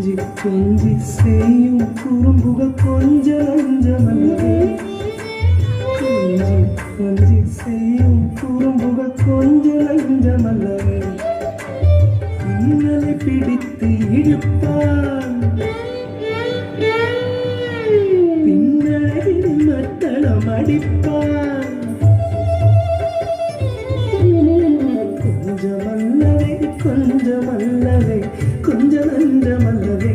கொஞ்சி கொஞ்சி செய்யும் குறும்புகள் கொஞ்ச நஞ்சமல்லவே கொஞ்சி கொஞ்சி செய்யும் குறும்புகள் கொஞ்ச நஞ்சமல்லவே பின்னலை பிடித்து இழுப்பான் பின்னலை மத்தளம் அடிப்பான் கொஞ்சமல்லவே கொஞ்சமல்லவே கொஞ்ச நஞ்சமல்லவே